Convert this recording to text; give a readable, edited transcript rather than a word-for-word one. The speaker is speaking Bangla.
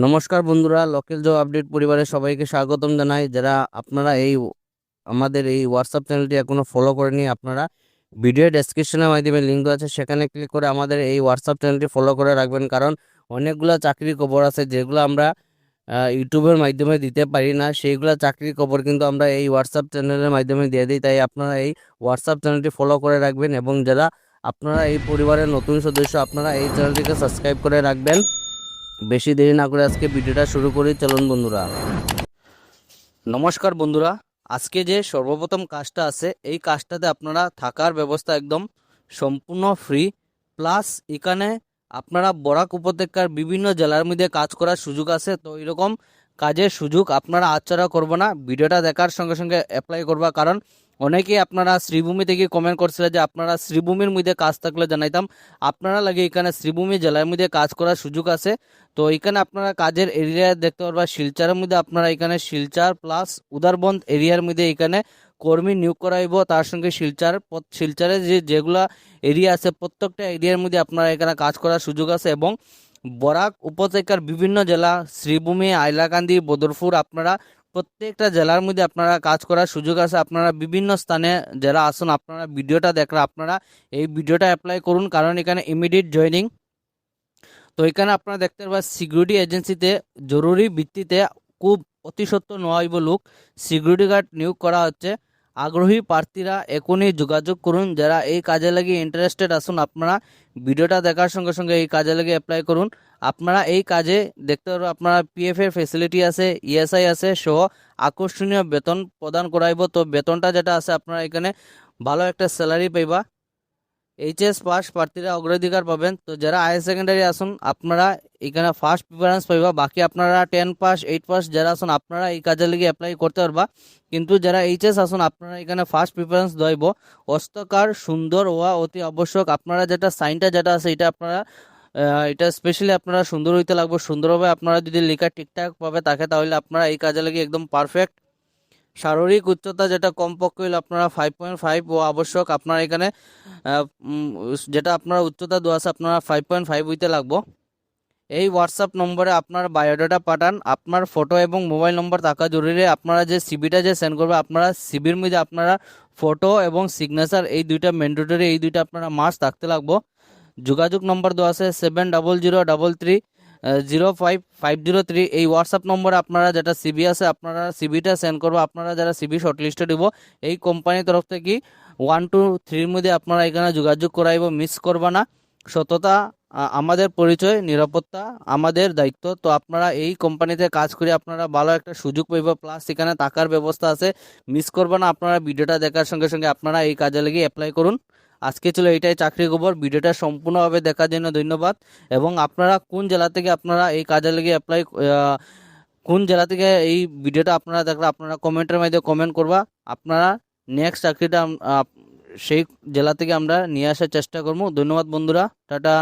নমস্কার বন্ধুরা, লোকাল জব আপডেট পরিবারে সবাইকে স্বাগতম জানাই। যারা আপনারা আমাদের এই হোয়াটসঅ্যাপ চ্যানেলটি এখনো ফলো করেনি, আপনারা ভিডিও ডেসক্রিপশনের মাধ্যমে লিঙ্ক দেওয়া আছে, সেখানে ক্লিক করে আমাদের এই হোয়াটসঅ্যাপ চ্যানেলটি ফলো করে রাখবেন। কারণ অনেকগুলো চাকরির খবর আছে যেগুলো আমরা ইউটিউবের মাধ্যমে দিতে পারি না, সেইগুলো চাকরির খবর কিন্তু আমরা এই হোয়াটসঅ্যাপ চ্যানেলের মাধ্যমে দিয়ে দিই। তাই আপনারা এই হোয়াটসঅ্যাপ চ্যানেলটি ফলো করে রাখবেন, এবং যারা আপনারা এই পরিবারের নতুন সদস্য, আপনারা এই চ্যানেলটিকে সাবস্ক্রাইব করে রাখবেন। বেশি দেরি না করে আজকে ভিডিওটা শুরু করি, চলুন বন্ধুরা। নমস্কার বন্ধুরা, আজকে যে সর্বপ্রথম কাজটা আছে, এই কাজটাতে আপনারা থাকার ব্যবস্থা একদম সম্পূর্ণ ফ্রি, প্লাস এখানে আপনারা বরাক উপত্যকার বিভিন্ন জেলার মধ্যে কাজ করার সুযোগ আছে। তো এরকম কাজের সুযোগ আপনারা আচ্ছাড়া করবো না, ভিডিওটা দেখার সঙ্গে সঙ্গে অ্যাপ্লাই করবা। কারণ অনেকেই আপনারা শ্রীভূমি থেকে কমেন্ট করছিলেন যে আপনারা শ্রীভূমির মধ্যে কাজ থাকলে জানাইতাম। আপনারা লাগে এখানে শ্রীভূমি জেলার মধ্যে কাজ করার সুযোগ আছে। তো এখানে আপনারা কাজের এরিয়া দেখতে পারবা, শিলচরের মধ্যে আপনারা এখানে শিলচর প্লাস উদারবন্দ এরিয়ার মধ্যে এখানে কর্মী নিয়োগ করাইব। তার সঙ্গে শিলচরে যেগুলা এরিয়া আছে প্রত্যেকটা এরিয়ার মধ্যে আপনারা এখানে কাজ করার সুযোগ আছে। এবং বরাক উপত্যকার বিভিন্ন জেলা, শ্রীভূমি, হাইলাকান্দি, বদরপুর, আপনারা প্রত্যেকটা জেলার মধ্যে আপনারা কাজ করার সুযোগ আছে। আপনারা বিভিন্ন স্থানে যারা আসুন, আপনারা ভিডিওটা দেখলে আপনারা এই ভিডিওটা অ্যাপ্লাই করুন, কারণ এখানে ইমিডিয়েট জয়নিং। তো এখানে আপনারা দেখতে পাবেন সিকিউরিটি এজেন্সিতে জরুরি ভিত্তিতে খুব অতি সত্বর নয় লোক সিকিউরিটি গার্ড নিয়োগ করা হচ্ছে। আগ্রহী প্রার্থীরা এখনই যোগাযোগ করুন। যারা এই কাজে লাগে ইন্টারেস্টেড আসুন, আপনারা ভিডিওটা দেখার সঙ্গে সঙ্গে এই কাজে লাগে অ্যাপ্লাই করুন। আপনারা এই কাজে দেখতে পারবেন আপনারা পিএফ এর ফেসিলিটি আছে, ইএসআই আছে, সহ আকর্ষণীয় বেতন প্রদান করাইব। তো বেতনটা যেটা আছে আপনারা এখানে ভালো একটা স্যালারি পাইবা। এইচএস পাস প্রার্থীরা অগ্রাধিকার পাবেন। তো যারা হায়ার সেকেন্ডারি আসুন, আপনারা এখানে ফার্স্ট প্রিফারেন্স পাইবা। বাকি আপনারা 10 পাস 8 পাস যারা আসুন, আপনারা এই কাজের লেগে অ্যাপ্লাই করতে পারবা। কিন্তু যারা এইচএস আসুন, আপনারা এখানে ফার্স্ট প্রিফারেন্স দইব। হস্তকার সুন্দর হওয়া অতি আবশ্যক। আপনারা যেটা সাইনটা যেটা আছে এটা আপনারা এটা স্পেশালি আপনারা সুন্দর হইতে লাগবে। সুন্দরভাবে আপনারা যদি লেখা ঠিকঠাক পাবে থাকে, তাহলে আপনারা এই কাজে লাগে একদম পারফেক্ট। শারীরিক উচ্চতা যেটা কমপক্ষে হলে আপনারা 5.5 ও আবশ্যক। আপনারা এখানে যেটা আপনারা উচ্চতা দেওয়া আছে আপনারা 5.5 হইতে লাগবো। এই হোয়াটসঅ্যাপ নম্বরে আপনার বায়োডাটা পাঠান, আপনার ফটো এবং মোবাইল নম্বর থাকা জরুরি। আপনারা যে সিবিটা যে সেন্ড করবে, আপনারা সিবির মধ্যে আপনারা ফটো এবং সিগনেচার এই দুইটা ম্যান্ডেটরি, এই দুইটা আপনারা মাস্ট থাকতে লাগবো। যোগাযোগ নম্বর দেওয়া আছে 7003 এই হোয়াটসঅ্যাপ নম্বরে আপনারা যেটা সিবি আছে আপনারা সিবিটা সেন্ড করবো। আপনারা যারা সিবি শর্টলিস্টে দিব, এই কোম্পানির তরফ থেকে 1 to 3 মধ্যে আপনারা এখানে যোগাযোগ করাইব। মিস করবা না। সততা আমাদের পরিচয়, নিরাপত্তা আমাদের দায়িত্ব। তো আপনারা এই কোম্পানিতে কাজ করে আপনারা ভালো একটা সুযোগ পাইব, প্লাস এখানে থাকার ব্যবস্থা আছে। মিস করবা না। আপনারা ভিডিওটা দেখার সঙ্গে সঙ্গে আপনারা এই কাজে লেগে অ্যাপ্লাই করুন। আজকে ছিল এইটাই চাকরি খবর। ভিডিওটা সম্পূর্ণভাবে দেখার জন্য ধন্যবাদ। এবং আপনারা কোন জেলা থেকে আপনারা এই কাজে লেগে কোন জেলা থেকে এই ভিডিওটা আপনারা দেখলে আপনারা কমেন্টের মাধ্যমে কমেন্ট করবা। আপনারা নেক্সট চাকরিটা সেই জেলা থেকে আমরা নিয়ে আসার চেষ্টা করবো। ধন্যবাদ বন্ধুরা, টাটা।